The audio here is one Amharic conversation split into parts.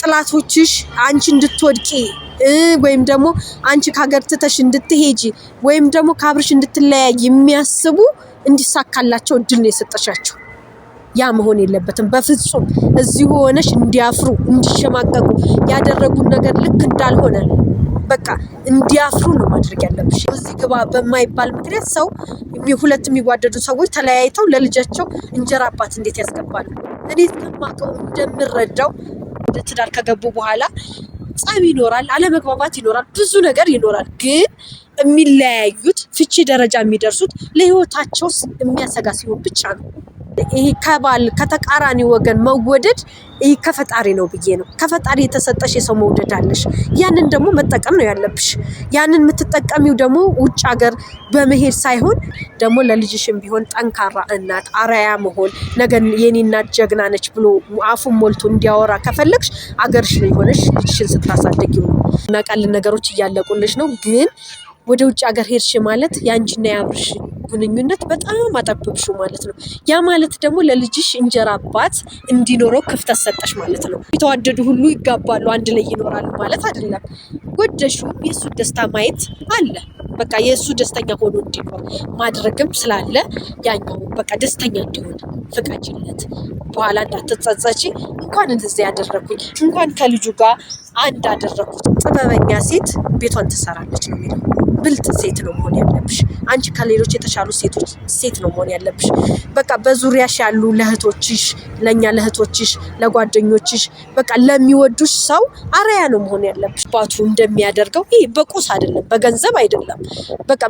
ጥላቶችሽ አንቺ እንድትወድቂ ወይም ደግሞ አንቺ ከሀገር ትተሽ እንድትሄጂ ወይም ደግሞ ከአብርሽ እንድትለያይ የሚያስቡ እንዲሳካላቸው እድል ነው የሰጠሻቸው። ያ መሆን የለበትም በፍጹም። እዚሁ ሆነሽ እንዲያፍሩ እንዲሸማቀቁ ያደረጉን ነገር ልክ እንዳልሆነ በቃ እንዲያፍሩ ነው ማድረግ ያለብሽ። እዚህ ግባ በማይባል ምክንያት ሰው ሁለት የሚዋደዱ ሰዎች ተለያይተው ለልጃቸው እንጀራ አባት እንዴት ያስገባሉ? እኔ ከማውቀው እንደምረዳው ወደ ትዳር ከገቡ በኋላ ጸብ ይኖራል፣ አለመግባባት ይኖራል፣ ብዙ ነገር ይኖራል። ግን የሚለያዩት ፍቺ ደረጃ የሚደርሱት ለህይወታቸው የሚያሰጋ ሲሆን ብቻ ነው። ይሄ ከባል ከተቃራኒ ወገን መወደድ ይሄ ከፈጣሪ ነው ብዬ ነው። ከፈጣሪ የተሰጠሽ የሰው መውደድ አለሽ። ያንን ደግሞ መጠቀም ነው ያለብሽ። ያንን የምትጠቀሚው ደግሞ ውጭ ሀገር በመሄድ ሳይሆን ደግሞ ለልጅሽም ቢሆን ጠንካራ እናት አራያ መሆን ነገ የኔ እናት ጀግና ነች ብሎ አፉን ሞልቶ እንዲያወራ ከፈለግሽ አገርሽ ላይ ሆነሽ ልጅሽን ስታሳድጊው ነው። እናውቃለን ነገሮች እያለቁልሽ ነው። ግን ወደ ውጭ ሀገር ሄድሽ ማለት ያንቺና ያብርሽ ግንኙነት በጣም አጠብብሽው ማለት ነው። ያ ማለት ደግሞ ለልጅሽ እንጀራ አባት እንዲኖረው ክፍተት ሰጠሽ ማለት ነው። የተዋደዱ ሁሉ ይጋባሉ አንድ ላይ ይኖራሉ ማለት አይደለም። ወደሽው የሱ ደስታ ማየት አለ። በቃ የሱ ደስተኛ ሆኖ እንዲኖር ማድረግም ስላለ ያኛው በቃ ደስተኛ እንዲሆን ፍቃጅለት። በኋላ እንዳትጸጸቺ እንኳን እንደዚህ ያደረኩኝ እንኳን ከልጁ ጋር አንድ አደረኩት። ጥበበኛ ሴት ቤቷን ትሰራለች ነው የሚለው። ብልጥ ሴት ነው መሆን ያለብሽ። አንቺ ከሌሎች የተሻሉ ሴት ነው መሆን ያለብሽ። በቃ በዙሪያሽ ያሉ ለእህቶችሽ፣ ለኛ ለእህቶችሽ፣ ለጓደኞችሽ በቃ ለሚወዱሽ ሰው አራያ ነው መሆን ያለብሽ። አባቱ እንደሚያደርገው ይሄ በቁስ አይደለም፣ በገንዘብ አይደለም። በቃ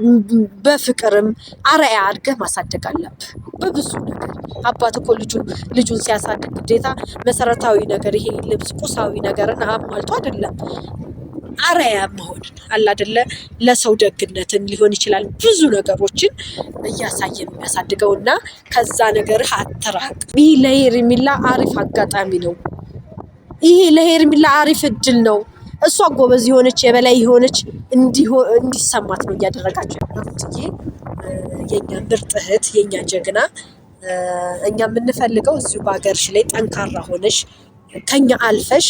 በፍቅርም አራያ አድርገህ ማሳደግ አለብህ በብዙ ነገር። አባት እኮ ልጁን ሲያሳድግ ግዴታ መሰረታዊ ነገር ይሄ ልብስ ቁሳዊ ነገርን አሟልቶ አይደለም። አራያ መሆን አለ አይደለ? ለሰው ደግነትን ሊሆን ይችላል ብዙ ነገሮችን እያሳየን የሚያሳድገውና ከዛ ነገር አትራቅ። ይሄ ለሄርሜላ አሪፍ አጋጣሚ ነው። ይሄ ለሄርሜላ አሪፍ እድል ነው። እሷ ጎበዝ የሆነች የበላይ የሆነች እንዲሰማት ነው እያደረጋቸው ያሉት። የኛ ምርጥ እህት የኛ ጀግና እኛ የምንፈልገው እዚሁ በሀገርሽ ላይ ጠንካራ ሆነሽ ከኛ አልፈሽ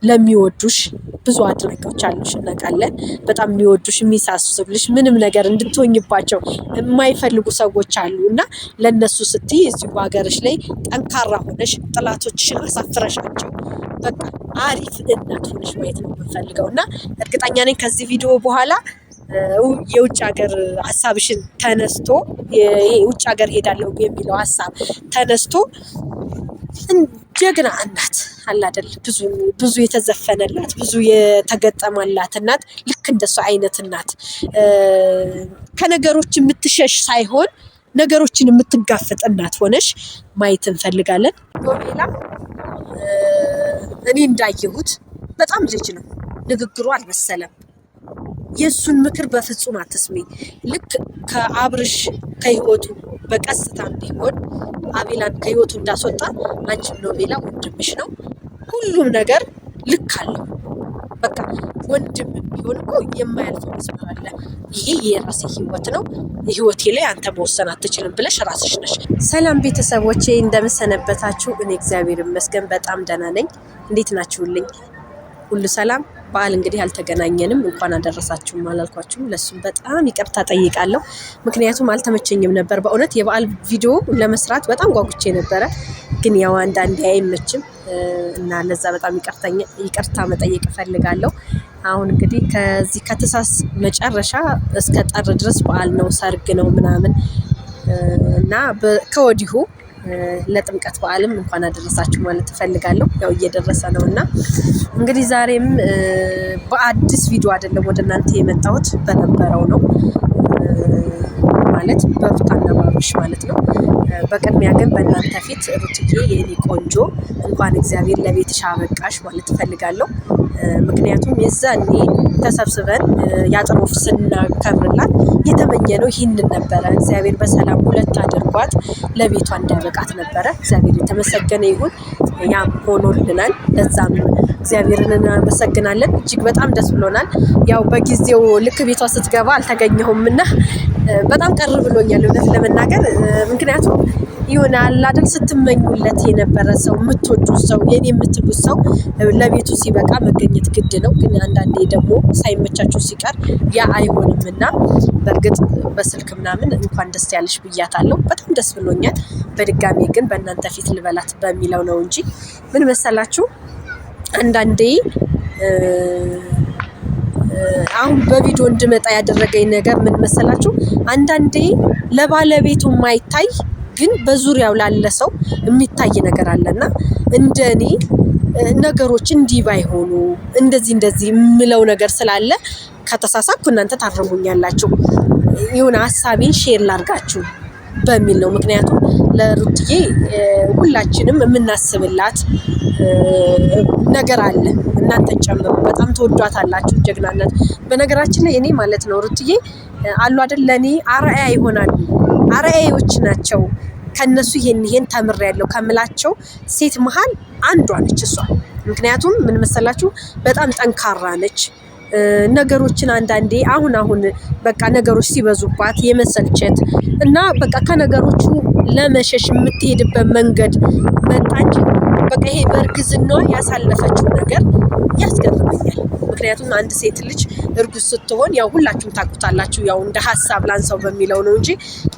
ለሚወዱሽ ብዙ አድናቂዎች አሉሽ እናውቃለን። በጣም የሚወዱሽ የሚሳሱልሽ ምንም ነገር እንድትሆኝባቸው የማይፈልጉ ሰዎች አሉ እና ለነሱ ስትይ እዚሁ በሀገርሽ ላይ ጠንካራ ሆነሽ ጥላቶችሽን አሳፍረሻቸው በቃ አሪፍ እናት ሆነሽ ማየት ነው የምንፈልገው እና እርግጠኛ ነኝ ከዚህ ቪዲዮ በኋላ የውጭ ሀገር ሀሳብሽን ተነስቶ ውጭ ሀገር ሄዳለሁ የሚለው ሀሳብ ተነስቶ ጀግና እናት አለ አይደል? ብዙ የተዘፈነላት ብዙ የተገጠመላት እናት ልክ እንደሱ አይነት እናት ከነገሮች የምትሸሽ ሳይሆን ነገሮችን የምትጋፈጥ እናት ሆነሽ ማየት እንፈልጋለን። ኖቤላ እኔ እንዳየሁት በጣም ልጅ ነው፣ ንግግሩ አልመሰለም። የሱን ምክር በፍጹም አትስሚ። ልክ ከአብርሽ ከህይወቱ በቀስታ ቢሆን አቤላን ከህይወቱ እንዳስወጣ አንቺም ኖቤላ ወንድምሽ ነው። ሁሉም ነገር ልክ አለው። በቃ ወንድም ቢሆን እኮ የማያልፈው መስመር አለ። ይሄ የራሴ ህይወት ነው፣ ህይወቴ ላይ አንተ መወሰን አትችልም ብለሽ ራስሽ ነሽ። ሰላም ቤተሰቦቼ እንደምሰነበታችሁ? እኔ እግዚአብሔር ይመስገን በጣም ደህና ነኝ። እንዴት ናችሁልኝ? ሁሉ ሰላም? በዓል እንግዲህ አልተገናኘንም፣ እንኳን አደረሳችሁም አላልኳችሁም። ለሱም በጣም ይቅርታ ጠይቃለሁ። ምክንያቱም አልተመቸኝም ነበር በእውነት የበዓል ቪዲዮ ለመስራት በጣም ጓጉቼ ነበረ። ግን ያው አንዳንዴ አይመችም እና ለዛ በጣም ይቅርታ መጠየቅ እፈልጋለሁ። አሁን እንግዲህ ከዚህ ከታህሳስ መጨረሻ እስከ ጥር ድረስ በዓል ነው፣ ሰርግ ነው ምናምን እና ከወዲሁ ለጥምቀት በዓልም እንኳን አደረሳችሁ ማለት እፈልጋለሁ። ያው እየደረሰ ነው እና እንግዲህ ዛሬም በአዲስ ቪዲዮ አይደለም ወደ እናንተ የመጣሁት በነበረው ነው ማለት በሩታና በአብርሽ ማለት ነው። በቅድሚያ ግን በእናንተ ፊት ሩትዬ የኔ ቆንጆ እንኳን እግዚአብሔር ለቤትሽ አበቃሽ ማለት እፈልጋለሁ። ምክንያቱም የዛኔ ተሰብስበን የአጥር ወፍ ስናከብርላት የተመኘነው ይህንን ነበረ። እግዚአብሔር በሰላም ሁለት አድርጓት ለቤቷ እንዳበቃት ነበረ። እግዚአብሔር የተመሰገነ ይሁን። ያም ሆኖልናል። ለዛም እግዚአብሔርን እናመሰግናለን። እጅግ በጣም ደስ ብሎናል። ያው በጊዜው ልክ ቤቷ ስትገባ አልተገኘሁም እና በጣም ቀር ብሎኛል እውነት ለመናገር ምክንያቱም ይሆናል አይደል ስትመኙለት የነበረ ሰው የምትወዱት ሰው የኔ የምትሉት ሰው ለቤቱ ሲበቃ መገኘት ግድ ነው። ግን አንዳንዴ ደግሞ ሳይመቻችሁ ሲቀር ያ አይሆንምና በእርግጥ በስልክ ምናምን እንኳን ደስ ያለሽ ብያታለሁ። በጣም ደስ ብሎኛል። በድጋሚ ግን በእናንተ ፊት ልበላት በሚለው ነው እንጂ ምን መሰላችሁ አንዳንዴ አሁን በቪዲዮ እንድመጣ ያደረገኝ ነገር ምን መሰላችሁ አንዳንዴ ለባለቤቱ ማይታይ ግን በዙሪያው ላለ ሰው የሚታይ ነገር አለና እንደኔ ነገሮች እንዲህ ባይሆኑ እንደዚህ የምለው ነገር ስላለ ከተሳሳትኩ እናንተ ታርሙኛላችሁ። የሆነ ሀሳቤን ሼር ላርጋችሁ በሚል ነው። ምክንያቱም ለሩትዬ ሁላችንም የምናስብላት ነገር አለ እናንተን ጨምሮ በጣም ተወዷታላችሁ ጀግናነት። በነገራችን ላይ እኔ ማለት ነው ሩትዬ አሉ አይደል ለኔ አርአያ ይሆናሉ አርአያዎች ናቸው። ከነሱ ይሄን ተምሬያለሁ ከምላቸው ሴት መሃል አንዷ ነች እሷ። ምክንያቱም ምን መሰላችሁ በጣም ጠንካራ ነች። ነገሮችን አንዳንዴ አሁን በቃ ነገሮች ሲበዙባት የመሰልቸት እና በቃ ከነገሮቹ ለመሸሽ የምትሄድበት መንገድ መጣ እንጂ በቃ ይሄ በእርግዝናዋ ያሳለፈችው ነገር ያስገርመኛል። ምክንያቱም አንድ ሴት ልጅ እርጉዝ ስትሆን ያው ሁላችሁም ታውቁታላችሁ ያው እንደ ሀሳብ ላንሳው በሚለው ነው እንጂ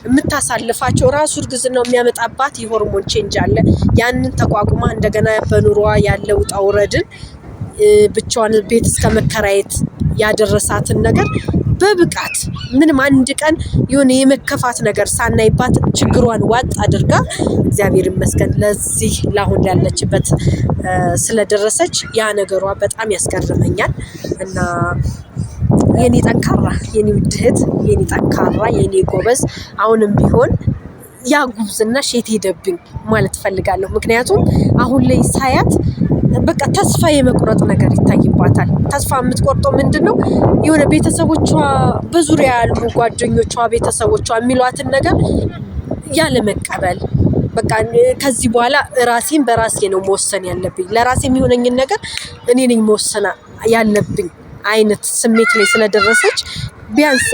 የምታሳልፋቸው ራሱ እርግዝናው የሚያመጣባት የሆርሞን ቼንጅ አለ። ያንን ተቋቁማ እንደገና በኑሮዋ ያለው ውጣ ውረድን ብቻዋን ቤት እስከ መከራየት ያደረሳትን ነገር በብቃት ምንም አንድ ቀን የሆነ የመከፋት ነገር ሳናይባት ችግሯን ዋጥ አድርጋ እግዚአብሔር ይመስገን ለዚህ ላሁን ያለችበት ስለደረሰች ያ ነገሯ በጣም ያስገርመኛል። እና የኔ ጠንካራ የኔ ውድ እህት የኔ ጠንካራ የኔ ጎበዝ አሁንም ቢሆን ያ ጉብዝናሽ የት ሄደብኝ ማለት ፈልጋለሁ። ምክንያቱም አሁን ላይ ሳያት በቃ ተስፋ የመቁረጥ ነገር ይታይባታል። ተስፋ የምትቆርጠው ምንድነው የሆነ ቤተሰቦቿ በዙሪያ ያሉ ጓደኞቿ ቤተሰቦቿ የሚሏትን ነገር ያለ መቀበል በቃ ከዚህ በኋላ ራሴን በራሴ ነው መወሰን ያለብኝ ለራሴ የሚሆነኝን ነገር እኔ ነኝ መወሰን ያለብኝ አይነት ስሜት ላይ ስለደረሰች ቢያንስ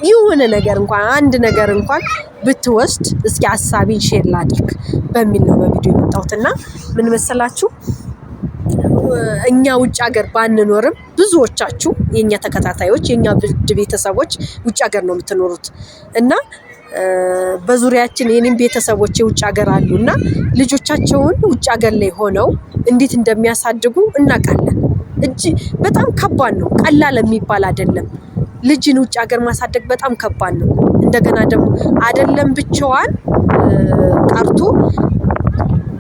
የሆነ ነገር እንኳን አንድ ነገር እንኳን ብትወስድ እስኪ ሀሳቤን ሼር ላድርግ በሚል ነው በቪዲዮ የመጣሁትና ምን መሰላችሁ እኛ ውጭ ሀገር ባንኖርም ብዙዎቻችሁ የኛ ተከታታዮች የኛ ቤተሰቦች ውጭ ሀገር ነው የምትኖሩት እና በዙሪያችን የኔም ቤተሰቦች ውጭ ሀገር አሉና ልጆቻቸውን ውጭ ሀገር ላይ ሆነው እንዴት እንደሚያሳድጉ እናውቃለን። በጣም ከባድ ነው ቀላል የሚባል አይደለም። ልጅን ውጭ ሀገር ማሳደግ በጣም ከባድ ነው። እንደገና ደግሞ አይደለም ብቻዋን ቀርቶ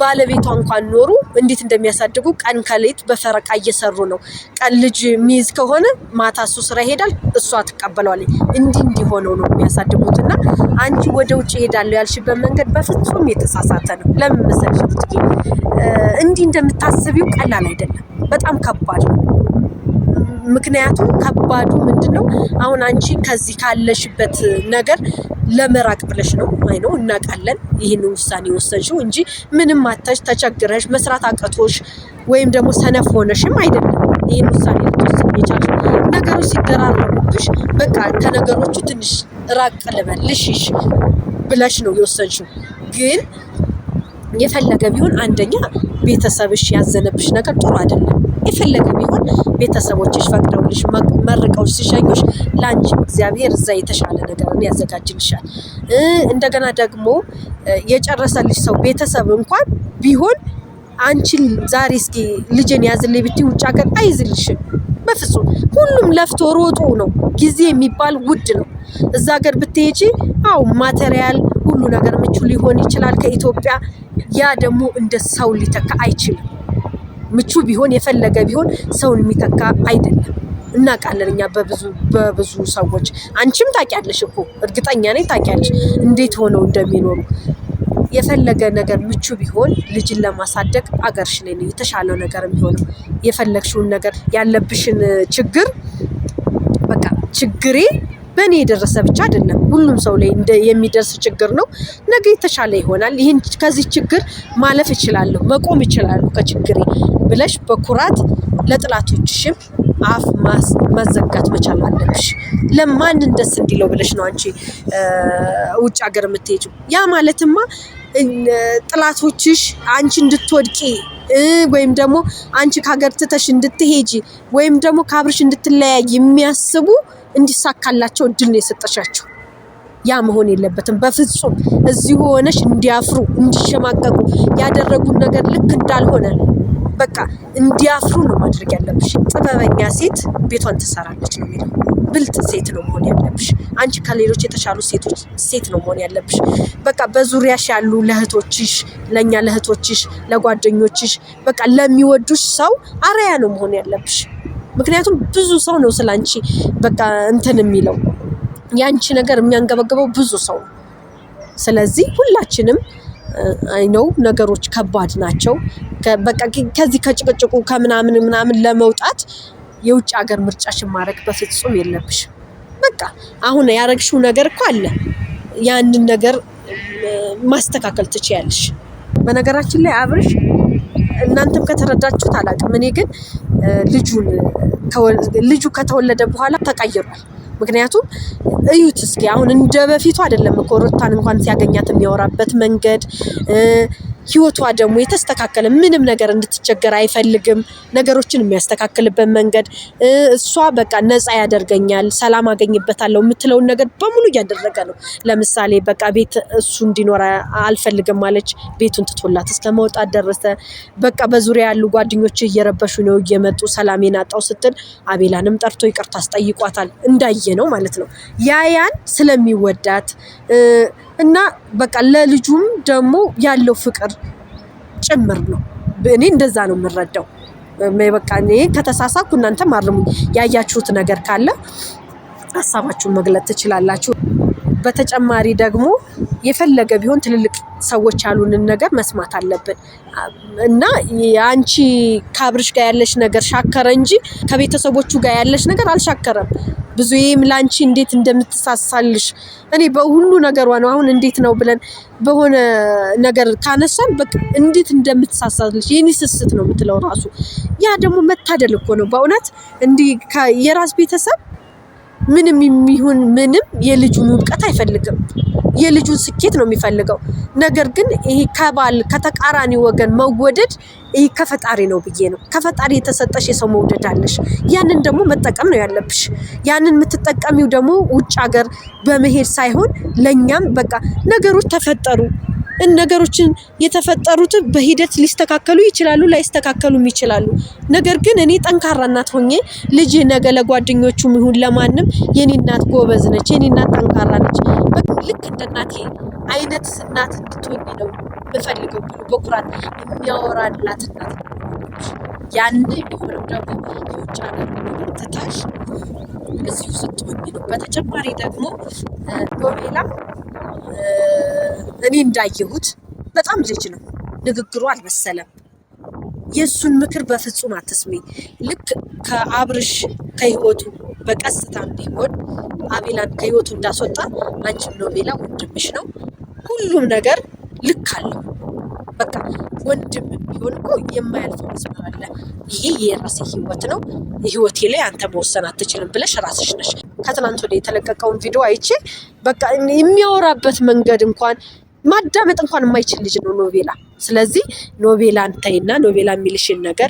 ባለቤቷ እንኳን ኖሩ እንዴት እንደሚያሳድጉ ቀን ከሌት በፈረቃ እየሰሩ ነው። ቀን ልጅ ሚዝ ከሆነ ማታ እሱ ስራ ይሄዳል እሷ ትቀበለዋለች። እንዲህ ሆነው ነው የሚያሳድጉትና አንቺ ወደ ውጭ ሄዳለሁ ያልሽበት መንገድ በፍጹም የተሳሳተ ነው። ለምን መሰለሽ እንዲህ እንደምታስቢው ቀላል አይደለም። በጣም ከባድ ነው። ምክንያቱም ከባዱ ምንድነው አሁን አንቺ ከዚህ ካለሽበት ነገር ለመራቅ ብለሽ ነው አይ ነው እናውቃለን ይሄን ውሳኔ ወሰንሽው እንጂ ምንም አታሽ ተቸግረሽ መስራት አቀቶሽ ወይም ደግሞ ሰነፍ ሆነሽም አይደለም ይሄን ውሳኔ ልትወስኝ የቻልሽ። ነገሮች ሲደራረቡብሽ በቃ ከነገሮቹ ትንሽ ራቅ ልበልሽ ብለሽ ነው የወሰንሽው። ግን የፈለገ ቢሆን አንደኛ ቤተሰብሽ ያዘነብሽ ነገር ጥሩ አይደለም። የፈለገ ቢሆን ቤተሰቦችሽ ፈቅደውልሽ መርቀውሽ ሲሸኙሽ ላንቺ እግዚአብሔር እዛ የተሻለ ነገርን ያዘጋጅልሻል። እንደገና ደግሞ የጨረሰልሽ ሰው ቤተሰብ እንኳን ቢሆን አንቺ ዛሬ እስኪ ልጅን ያዝልኝ ብትይ ውጭ ሀገር አይዝልሽም በፍጹም። ሁሉም ለፍቶ ሮጦ ነው። ጊዜ የሚባል ውድ ነው። እዛ ሀገር ብትሄጂ አው ማቴሪያል ሁሉ ነገር ምቹ ሊሆን ይችላል ከኢትዮጵያ። ያ ደግሞ እንደ ሰው ሊተካ አይችልም። ምቹ ቢሆን የፈለገ ቢሆን ሰውን የሚተካ አይደለም። እናውቃለን እኛ በብዙ ሰዎች አንቺም ታውቂያለሽ እኮ እርግጠኛ ነኝ ታውቂያለሽ እንዴት ሆነው እንደሚኖሩ። የፈለገ ነገር ምቹ ቢሆን ልጅን ለማሳደግ አገርሽ ላይ ነው የተሻለው ነገር የሚሆነው። የፈለግሽውን ነገር ያለብሽን ችግር በቃ ችግሬ በእኔ የደረሰ ብቻ አይደለም ሁሉም ሰው ላይ የሚደርስ ችግር ነው። ነገ የተሻለ ይሆናል። ይሄን ከዚህ ችግር ማለፍ እችላለሁ መቆም እችላለሁ ከችግሬ ብለሽ በኩራት ለጥላቶችሽም አፍ ማዘጋት መቻል አለብሽ። ለማን እንደስ እንዲለው ብለሽ ነው አንቺ ውጭ ሀገር የምትሄጂው። ያ ማለትማ ጥላቶችሽ አንቺ እንድትወድቂ ወይም ደግሞ አንቺ ከሀገር ትተሽ እንድትሄጂ ወይም ደግሞ ከአብርሽ እንድትለያይ የሚያስቡ እንዲሳካላቸው እድል ነው የሰጠሻቸው። ያ መሆን የለበትም በፍጹም። እዚሁ ሆነሽ እንዲያፍሩ እንዲሸማቀቁ ያደረጉን ነገር ልክ እንዳልሆነ በቃ እንዲያፍሩ ነው ማድረግ ያለብሽ። ጥበበኛ ሴት ቤቷን ትሰራለች ነው የሚለው። ብልጥ ሴት ነው መሆን ያለብሽ። አንቺ ከሌሎች የተሻሉ ሴት ነው መሆን ያለብሽ። በቃ በዙሪያሽ ያሉ ለእህቶችሽ፣ ለኛ ለእህቶችሽ፣ ለጓደኞችሽ በቃ ለሚወዱሽ ሰው አርአያ ነው መሆን ያለብሽ። ምክንያቱም ብዙ ሰው ነው ስላንቺ በቃ እንትን የሚለው ያንቺ ነገር የሚያንገበግበው ብዙ ሰው ነው። ስለዚህ ሁላችንም አይነው ነገሮች ከባድ ናቸው። በቃ ከዚህ ከጭቅጭቁ ከምናምን ለመውጣት የውጭ ሀገር ምርጫሽን ማድረግ በፍጹም የለብሽ። በቃ አሁን ያረግሽው ነገር እኮ አለ፣ ያንን ነገር ማስተካከል ትችያለሽ። በነገራችን ላይ አብርሽ እናንተም ከተረዳችሁት አላውቅም፣ እኔ ግን ልጁ ከተወለደ በኋላ ተቀይሯል። ምክንያቱም እዩት እስኪ አሁን እንደ በፊቱ አይደለም እኮ ሩታን እንኳን ሲያገኛት የሚያወራበት መንገድ ህይወቷ ደግሞ የተስተካከለ ምንም ነገር እንድትቸገር አይፈልግም። ነገሮችን የሚያስተካክልበት መንገድ እሷ በቃ ነፃ ያደርገኛል፣ ሰላም አገኝበታለሁ የምትለውን ነገር በሙሉ እያደረገ ነው። ለምሳሌ በቃ ቤት እሱ እንዲኖር አልፈልግም ማለች፣ ቤቱን ትቶላት እስከ መውጣት ደረሰ። በቃ በዙሪያ ያሉ ጓደኞች እየረበሹ ነው እየመጡ ሰላሜን አጣው ስትል አቤላንም ጠርቶ ይቅርታ አስጠይቋታል። እንዳየ ነው ማለት ነው ያን ስለሚወዳት እና በቃ ለልጁም ደግሞ ያለው ፍቅር ጭምር ነው። እኔ እንደዛ ነው የምረዳው። በቃ እኔ ከተሳሳኩ እናንተ ማርሙኝ። ያያችሁት ነገር ካለ ሀሳባችሁን መግለጽ ትችላላችሁ። በተጨማሪ ደግሞ የፈለገ ቢሆን ትልልቅ ሰዎች ያሉንን ነገር መስማት አለብን እና አንቺ ከአብርሽ ጋር ያለሽ ነገር ሻከረ እንጂ ከቤተሰቦቹ ጋር ያለሽ ነገር አልሻከረም። ብዙዬም ላንቺ እንዴት እንደምትሳሳልሽ እኔ በሁሉ ነገሯ ነው። አሁን እንዴት ነው ብለን በሆነ ነገር ካነሳን በቃ እንዴት እንደምትሳሳልሽ የኔ ስስት ነው የምትለው ራሱ። ያ ደግሞ መታደል እኮ ነው በእውነት። እንዲህ የራስ ቤተሰብ ምንም የሚሆን ምንም የልጁን ውድቀት አይፈልግም፣ የልጁን ስኬት ነው የሚፈልገው። ነገር ግን ይሄ ከባል ከተቃራኒ ወገን መወደድ ይሄ ከፈጣሪ ነው ብዬ ነው። ከፈጣሪ የተሰጠሽ የሰው መውደድ አለሽ። ያንን ደግሞ መጠቀም ነው ያለብሽ። ያንን የምትጠቀሚው ደግሞ ውጭ ሀገር በመሄድ ሳይሆን ለኛም በቃ ነገሮች ተፈጠሩ። ነገሮችን የተፈጠሩት በሂደት ሊስተካከሉ ይችላሉ፣ ላይስተካከሉም ይችላሉ። ነገር ግን እኔ ጠንካራ እናት ሆኜ ልጅ ነገ ለጓደኞቹም ይሁን ለማንም የኔ እናት ጎበዝ ነች፣ የኔ እናት ጠንካራ ነች፣ በቃ ልክ እንደ እናቴ አይነት እናት እንድትሆኝ ነው የምፈልገው ብሎ በኩራት የሚያወራላት እናት ያን የሆነው ደግሞ የውጭ ሀገር ትታሽ እዚሁ ስትሆኝ ነው። በተጨማሪ ደግሞ ኖቤላ እኔ እንዳየሁት በጣም ልጅ ነው፣ ንግግሩ አልበሰለም። የእሱን ምክር በፍጹም አትስሚ። ልክ ከአብርሽ ከህይወቱ በቀስታ እንዲሆን አቤላን ከህይወቱ እንዳስወጣ አንቺም ኖቤላ ወንድምሽ ነው፣ ሁሉም ነገር ልክ አለው። በቃ ወንድም ቢሆን እኮ የማያልፈው መስመር አለ። ይሄ የራሴ ህይወት ነው፣ ህይወቴ ላይ አንተ መወሰን አትችልም ብለሽ ራስሽ ነሽ። ከትናንት ወዲያ የተለቀቀውን ቪዲዮ አይቼ በቃ የሚያወራበት መንገድ እንኳን ማዳመጥ እንኳን የማይችል ልጅ ነው ኖቤላ። ስለዚህ ኖቤላ አንተይና ኖቤላ የሚልሽን ነገር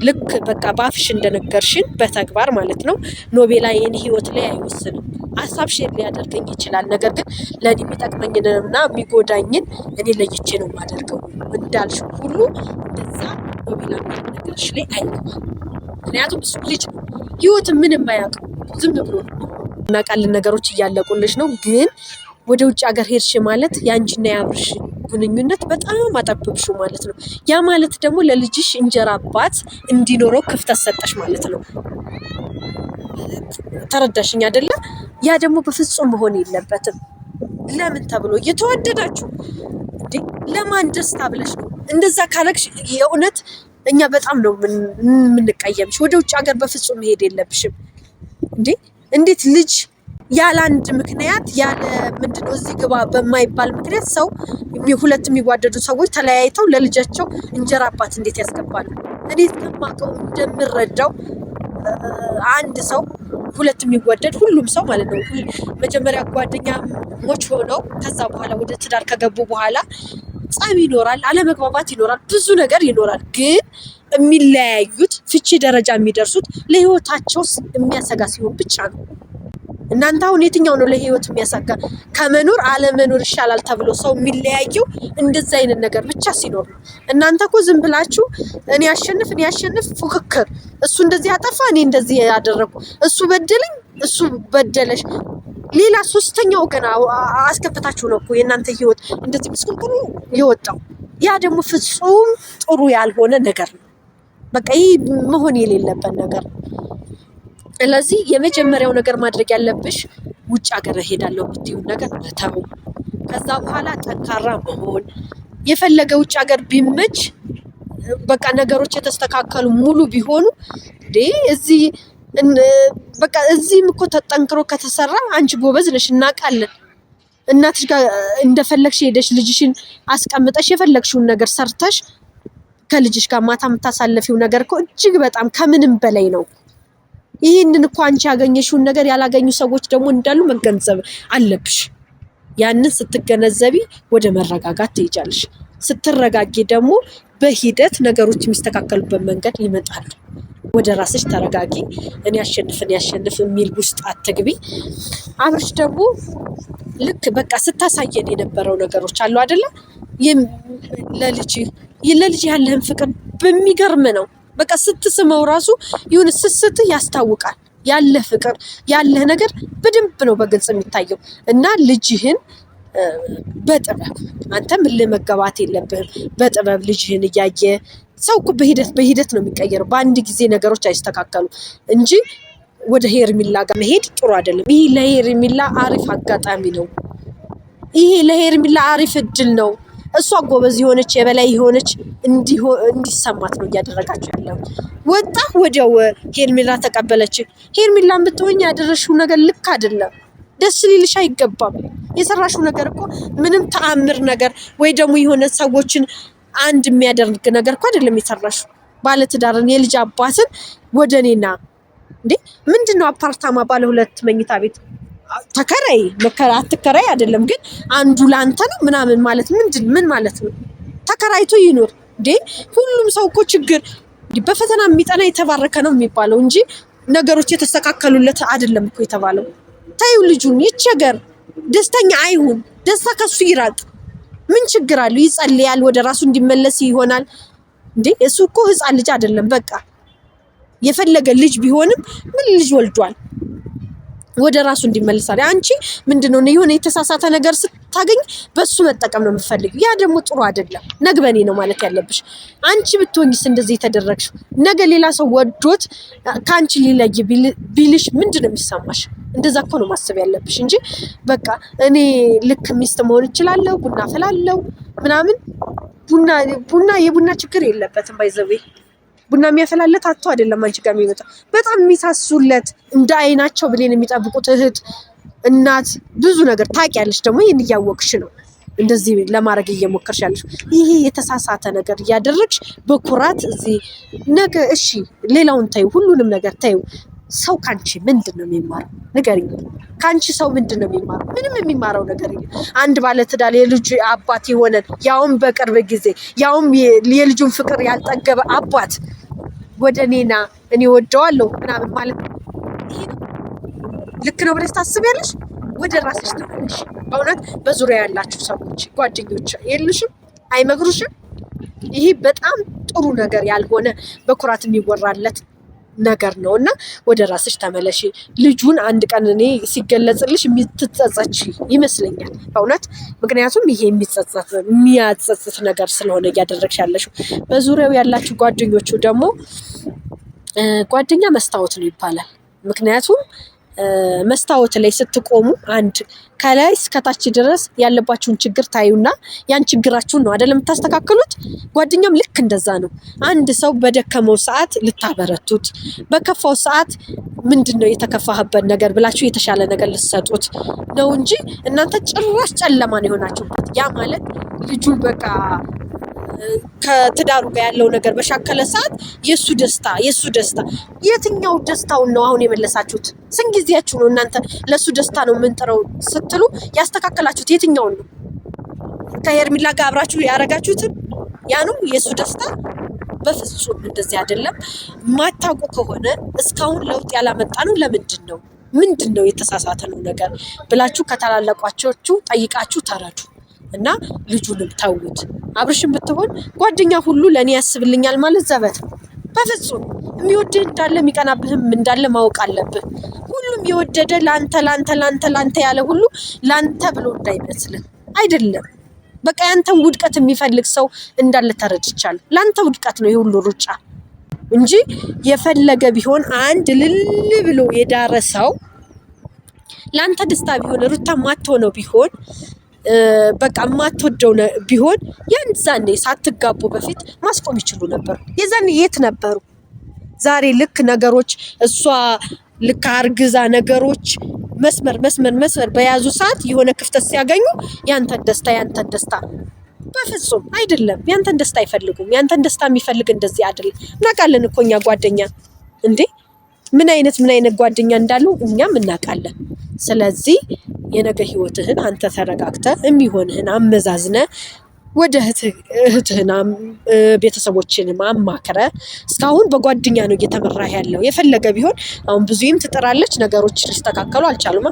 ልክ በቃ በአፍሽ እንደነገርሽን በተግባር ማለት ነው። ኖቤላ የኔ ህይወት ላይ አይወስንም። ሀሳብ ሼር ሊያደርገኝ ይችላል፣ ነገር ግን ለእኔ የሚጠቅመኝንና የሚጎዳኝን እኔ ለይቼ ነው የማደርገው እንዳልሽው ሁሉ እንደዛ ኖቤላ የሚል ነገርሽ ላይ አይገባም። ምክንያቱም እሱ ልጅ ነው፣ ህይወትን ምንም አያውቅም። ዝም ብሎ እናውቃለን ነገሮች እያለቁልሽ ነው። ግን ወደ ውጭ ሀገር ሄድሽ ማለት የአንቺና የአብርሽ ግንኙነት በጣም አጠብብሹ ማለት ነው። ያ ማለት ደግሞ ለልጅሽ እንጀራ አባት እንዲኖረው ክፍተት ሰጠሽ ማለት ነው። ተረዳሽኝ አይደለ? ያ ደግሞ በፍጹም መሆን የለበትም። ለምን ተብሎ እየተወደዳችሁ እንዴ? ለማን ደስታ ብለሽ ነው እንደዛ ካለክሽ? የእውነት እኛ በጣም ነው የምንቀየምሽ። ወደ ውጭ ሀገር በፍጹም መሄድ የለብሽም እንዴ! እንዴት ልጅ ያለ አንድ ምክንያት ያለ ምንድነው እዚህ ግባ በማይባል ምክንያት ሰው ሁለት የሚዋደዱ ሰዎች ተለያይተው ለልጃቸው እንጀራ አባት እንዴት ያስገባሉ? እኔ እስከማውቀው እንደምረዳው አንድ ሰው ሁለት የሚወደድ ሁሉም ሰው ማለት ነው መጀመሪያ ጓደኛሞች ሆነው ከዛ በኋላ ወደ ትዳር ከገቡ በኋላ ጸብ ይኖራል፣ አለመግባባት ይኖራል፣ ብዙ ነገር ይኖራል። ግን የሚለያዩት ፍቺ ደረጃ የሚደርሱት ለህይወታቸው የሚያሰጋ ሲሆን ብቻ ነው። እናንተ አሁን የትኛው ነው ለህይወት የሚያሰጋ? ከመኖር አለመኖር ይሻላል ተብሎ ሰው የሚለያየው እንደዛ አይነት ነገር ብቻ ሲኖር ነው። እናንተ እኮ ዝም ብላችሁ እኔ ያሸንፍ ፉክክር፣ እሱ እንደዚህ አጠፋ እኔ እንደዚህ ያደረኩ፣ እሱ በደለኝ እሱ በደለሽ፣ ሌላ ሶስተኛው ገና አስከፍታችሁ ነው እኮ የእናንተ ህይወት እንደዚህ ምስቅልቅሉ የወጣው። ያ ደግሞ ፍጹም ጥሩ ያልሆነ ነገር ነው። በቃ ይህ መሆን የሌለበት ነገር ነው። ስለዚህ የመጀመሪያው ነገር ማድረግ ያለብሽ ውጭ ሀገር እሄዳለሁ ብትይውን ነገር መተው። ከዛ በኋላ ጠንካራ መሆን። የፈለገ ውጭ ሀገር ቢመች በቃ ነገሮች የተስተካከሉ ሙሉ ቢሆኑ እዚህ በቃ እዚህም እኮ ተጠንክሮ ከተሰራ አንቺ ጎበዝ ነሽ እናውቃለን። እናትሽ ጋር እንደፈለግሽ ሄደሽ ልጅሽን አስቀምጠሽ የፈለግሽውን ነገር ሰርተሽ ከልጅሽ ጋር ማታ የምታሳለፊው ነገር እኮ እጅግ በጣም ከምንም በላይ ነው። ይህንን እኮ አንቺ ያገኘሽውን ነገር ያላገኙ ሰዎች ደግሞ እንዳሉ መገንዘብ አለብሽ። ያንን ስትገነዘቢ ወደ መረጋጋት ትሄጃለሽ። ስትረጋጊ ደግሞ በሂደት ነገሮች የሚስተካከሉበት መንገድ ይመጣሉ። ወደ ራስሽ ተረጋጊ። እኔ ያሸንፍ የሚል ውስጥ አትግቢ። አብርሽ ደግሞ ልክ በቃ ስታሳየን የነበረው ነገሮች አሉ አይደለ? ለልጅ ያለህን ፍቅር በሚገርም ነው። በቃ ስትስመው ራሱ ይሁን ስስትህ ያስታውቃል። ያለህ ፍቅር ያለህ ነገር በደንብ ነው በግልጽ የሚታየው። እና ልጅህን በጥበብ አንተም ለመገባት የለብህም። በጥበብ ልጅህን እያየ ሰው እኮ በሂደት ነው የሚቀየረው። በአንድ ጊዜ ነገሮች አይስተካከሉ እንጂ ወደ ሄርሜላ ጋር መሄድ ጥሩ አይደለም። ይሄ ለሄርሜላ አሪፍ አጋጣሚ ነው። ይሄ ለሄርሜላ አሪፍ እድል ነው። እሷ ጎበዝ የሆነች የበላይ የሆነች እንዲሰማት ነው እያደረጋችሁ ያለው። ወጣ ወዲያው ሄርሜላ ተቀበለች። ሄርሜላን ብትሆኝ ያደረሽው ነገር ልክ አይደለም። ደስ ሊልሽ አይገባም። የሰራሽው ነገር እኮ ምንም ተአምር ነገር ወይ ደግሞ የሆነ ሰዎችን አንድ የሚያደርግ ነገር እኮ አይደለም የሰራሽው። ባለትዳርን የልጅ አባትን ወደ እኔና ምንድነው አፓርታማ ባለ 2 መኝታ ቤት ተከራይ አትከራይ አይደለም፣ ግን አንዱ ላንተ ነው ምናምን ማለት ምን ማለት ነው? ተከራይቶ ይኖር ሁሉም ሰው እኮ ችግር በፈተና የሚጠና የተባረከ ነው የሚባለው እንጂ ነገሮች የተስተካከሉለት አይደለም እኮ የተባለው። ታዩ ልጁን ይቸገር፣ ደስተኛ አይሁን፣ ደስታ ከሱ ይራቅ። ምን ችግር አለው? ይጸልያል፣ ወደ ራሱ እንዲመለስ ይሆናል። እሱ እኮ ህፃን ልጅ አይደለም። በቃ የፈለገ ልጅ ቢሆንም ምን ልጅ ወልዷል፣ ወደ ራሱ እንዲመለሳል። አንቺ ምንድነው የሆነ የተሳሳተ ነገር ስታገኝ በሱ መጠቀም ነው የምትፈልጊው። ያ ደግሞ ጥሩ አይደለም። ነግበኔ ነው ማለት ያለብሽ። አንቺ ብትሆኝስ እንደዚህ የተደረግሽው ነገ ሌላ ሰው ወዶት ከአንቺ ሊለይ ቢልሽ ምንድነው የሚሰማሽ? እንደዛ እኮ ነው ማሰብ ያለብሽ እንጂ በቃ እኔ ልክ ሚስት መሆን እችላለሁ፣ ቡና ፈላለሁ ምናምን። የቡና ችግር የለበትም። ባይዘዌ ቡና የሚያፈላለት አቶ አይደለም አንቺ ጋር የሚመጣ በጣም የሚሳሱለት እንደ አይናቸው ብሌን የሚጠብቁት እህት፣ እናት ብዙ ነገር ታውቂያለሽ። ደግሞ ይህን እያወቅሽ ነው እንደዚህ ለማድረግ እየሞከርሽ ያለሽ። ይሄ የተሳሳተ ነገር እያደረግሽ በኩራት እዚህ ነገ እሺ፣ ሌላውን ታዩ፣ ሁሉንም ነገር ታዩ። ሰው ካንቺ ምንድን ነው የሚማረው? ንገሪኝ። ካንቺ ሰው ምንድን ነው የሚማረው? ምንም የሚማረው ነገር የለም። አንድ ባለትዳር የልጅ አባት የሆነ ያውም በቅርብ ጊዜ ያውም የልጁን ፍቅር ያልጠገበ አባት ወደ እኔና እኔ ወደዋለሁ ምናምን ማለት ይሄ ነው ልክ ነው ብለሽ ታስቢያለሽ? ወደ ራስሽ ተመለሽ። በእውነት በዙሪያ ያላችሁ ሰዎች ጓደኞች የሉሽም? አይመክሩሽም? ይሄ በጣም ጥሩ ነገር ያልሆነ በኩራት የሚወራለት ነገር ነው እና ወደ ራስሽ ተመለሽ። ልጁን አንድ ቀን እኔ ሲገለጽልሽ የምትጸጸች ይመስለኛል በእውነት። ምክንያቱም ይሄ የሚያጸጽት ነገር ስለሆነ እያደረግሽ ያለሽው። በዙሪያው ያላችሁ ጓደኞቹ ደግሞ ጓደኛ መስታወት ነው ይባላል። ምክንያቱም መስታወት ላይ ስትቆሙ አንድ ከላይ እስከታች ድረስ ያለባችሁን ችግር ታዩና ያን ችግራችሁን ነው አይደለም የምታስተካክሉት። ጓደኛም ልክ እንደዛ ነው። አንድ ሰው በደከመው ሰዓት ልታበረቱት፣ በከፋው ሰዓት ምንድነው የተከፋህበት ነገር ብላችሁ የተሻለ ነገር ልትሰጡት ነው እንጂ እናንተ ጭራሽ ጨለማን የሆናችሁበት። ያ ማለት ልጁ በቃ ከትዳሩ ጋር ያለው ነገር በሻከለ ሰዓት የሱ ደስታ የትኛው ደስታውን ነው አሁን የመለሳችሁት? ስንት ጊዜያችሁ ነው እናንተ ለሱ ደስታ ነው የምንጥረው ስትሉ ያስተካከላችሁት? የትኛውን ነው? ከሄርሜላ ጋር አብራችሁ ያረጋችሁትን ያ ነው የሱ ደስታ? በፍጹም እንደዚህ አይደለም። ማታውቁ ከሆነ እስካሁን ለውጥ ያላመጣ ነው ምንድን ነው የተሳሳተ ነው ነገር ብላችሁ ከታላላቋችሁ ጠይቃችሁ ተረዱ እና ልጁንም ተውት። አብርሽም ብትሆን ጓደኛ ሁሉ ለኔ ያስብልኛል ማለት ዘበት ነው። በፍጹም የሚወድህ እንዳለ የሚቀናብህም እንዳለ ማወቅ አለብህ። ሁሉም የወደደ ላንተ ያለ ሁሉ ላንተ ብሎ እንዳይመስልህ አይደለም። በቃ ያንተን ውድቀት የሚፈልግ ሰው እንዳለ ተረድቻለሁ። ላንተ ውድቀት ነው የሁሉ ሩጫ እንጂ የፈለገ ቢሆን አንድ ልል ብሎ የዳረ ሰው ላንተ ደስታ ቢሆን ሩታ ማትሆነው ቢሆን በቃ ማትወደው ቢሆን ያንዛኔ ሳትጋቡ በፊት ማስቆም ይችሉ ነበር። የዛኔ የት ነበሩ? ዛሬ ልክ ነገሮች እሷ ልክ አርግዛ ነገሮች መስመር በያዙ ሰዓት የሆነ ክፍተት ሲያገኙ ያንተን ደስታ በፍጹም አይደለም። ያንተን ደስታ አይፈልጉም። ያንተን ደስታ የሚፈልግ እንደዚህ አይደለም። እናውቃለን እኮ እኛ ጓደኛ እንዴ ምን አይነት ጓደኛ እንዳለው እኛም እናውቃለን። ስለዚህ የነገ ህይወትህን አንተ ተረጋግተህ የሚሆንህን አመዛዝነ ወደ እህትህና ቤተሰቦችንም አማክረ እስካሁን በጓደኛ ነው እየተመራ ያለው። የፈለገ ቢሆን አሁን ብዙም ትጥራለች፣ ነገሮች ሊስተካከሉ አልቻሉም።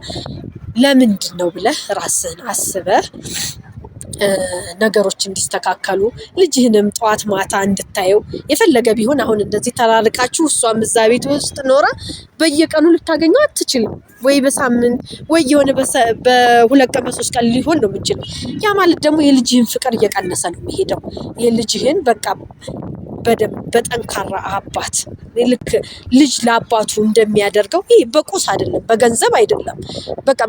ለምንድን ነው ብለህ ራስህን አስበህ ነገሮች እንዲስተካከሉ ልጅህንም ጠዋት ማታ እንድታየው የፈለገ ቢሆን አሁን እንደዚህ ተራርቃችሁ እሷም እዛ ቤት ውስጥ ኖራ በየቀኑ ልታገኘው አትችልም። ወይ በሳምንት ወይ የሆነ በሁለት ቀን በሶስት ቀን ሊሆን ነው የምችለው። ያ ማለት ደግሞ የልጅህን ፍቅር እየቀነሰ ነው የሚሄደው። የልጅህን በቃ በጠንካራ አባት ልክ ልጅ ለአባቱ እንደሚያደርገው ይህ በቁስ አይደለም፣ በገንዘብ አይደለም፣ በቃ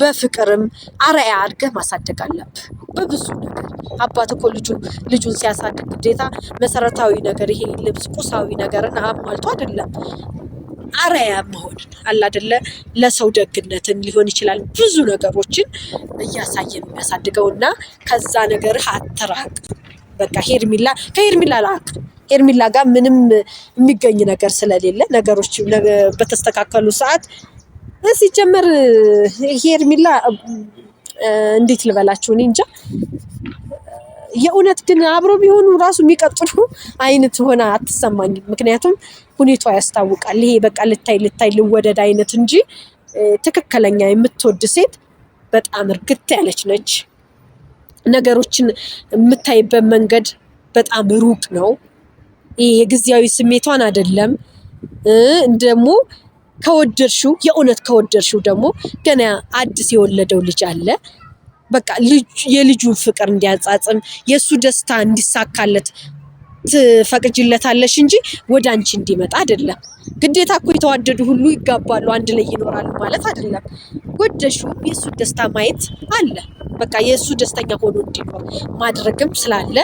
በፍቅርም አርአያ አድርገህ ማሳደግ አለብህ። በብዙ ነገር አባት እኮ ልጁን ሲያሳድግ ግዴታ መሰረታዊ ነገር ይሄ ልብስ ቁሳዊ ነገርን አሟልቶ አይደለም፣ አርአያ መሆንን አለ አይደለ? ለሰው ደግነትን ሊሆን ይችላል ብዙ ነገሮችን እያሳየ የሚያሳድገው እና ከዛ ነገር አትራቅ። በቃ ከሄርሜላ ላክ። ሄርሜላ ጋር ምንም የሚገኝ ነገር ስለሌለ ነገሮች በተስተካከሉ ሰዓት ሲጀመር ሄርሜላ እንዴት ልበላችሁ እኔ እንጃ። የእውነት ግን አብሮ ቢሆኑ ራሱ የሚቀጥሉ አይነት ሆና አትሰማኝም። ምክንያቱም ሁኔታዋ ያስታውቃል። ይሄ በቃ ልታይ ልወደድ አይነት እንጂ ትክክለኛ የምትወድ ሴት በጣም እርግጥ ያለች ነች። ነገሮችን የምታይበት መንገድ በጣም ሩቅ ነው። ይሄ የጊዜያዊ ስሜቷን አይደለም። ደግሞ ከወደድሽው የእውነት ከወደድሽው ደግሞ ገና አዲስ የወለደው ልጅ አለ። በቃ የልጁን ፍቅር እንዲያጻጽም የሱ ደስታ እንዲሳካለት ትፈቅጂለታለሽ እንጂ ወደ አንቺ እንዲመጣ አይደለም። ግዴታ እኮ የተዋደዱ ሁሉ ይጋባሉ አንድ ላይ ይኖራሉ ማለት አይደለም። ወደሽው የሱ ደስታ ማየት አለ። በቃ የሱ ደስተኛ ሆኖ እንዲኖር ማድረግም ስላለ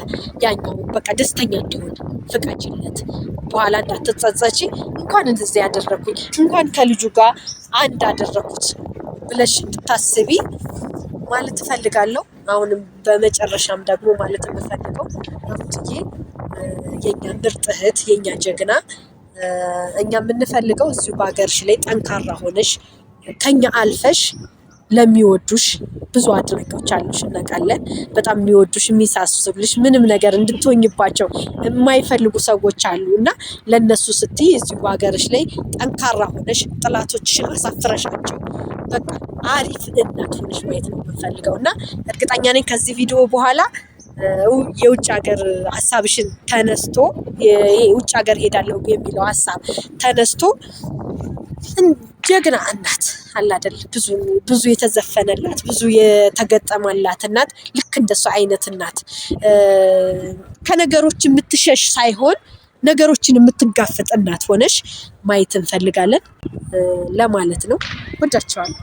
ያኛው በቃ ደስተኛ እንዲሆን ፍቀጂለት። በኋላ እንዳትጸጸቺ እንኳን እንደዚህ ያደረኩኝ እንኳን ከልጁ ጋር አንድ አደረኩት ብለሽ እንድታስቢ ማለት እፈልጋለሁ። አሁንም በመጨረሻም ደግሞ ማለት የምፈልገው ሩትዬ የኛ ምርጥ እህት የኛ ጀግና፣ እኛ የምንፈልገው እዚሁ በሀገርሽ ላይ ጠንካራ ሆነሽ ከኛ አልፈሽ ለሚወዱሽ ብዙ አድናቂዎች አሉሽ እናውቃለን። በጣም የሚወዱሽ የሚሳሱልሽ ምንም ነገር እንድትሆኝባቸው የማይፈልጉ ሰዎች አሉ እና ለነሱ ስትይ እዚሁ በሀገርሽ ላይ ጠንካራ ሆነሽ ጠላቶችሽን አሳፍረሻቸው በቃ አሪፍ እናት ሆነሽ ማየት ነው የምንፈልገው እና እርግጠኛ ነኝ ከዚህ ቪዲዮ በኋላ የውጭ ሀገር ሀሳብሽን ተነስቶ ይሄ ውጭ ሀገር ሄዳለሁ የሚለው ሀሳብ ተነስቶ ጀግና እናት አለ አይደል? ብዙ የተዘፈነላት ብዙ የተገጠመላት እናት ልክ እንደሱ አይነት እናት ከነገሮች የምትሸሽ ሳይሆን ነገሮችን የምትጋፈጥ እናት ሆነሽ ማየት እንፈልጋለን ለማለት ነው። ወዳቸዋለሁ።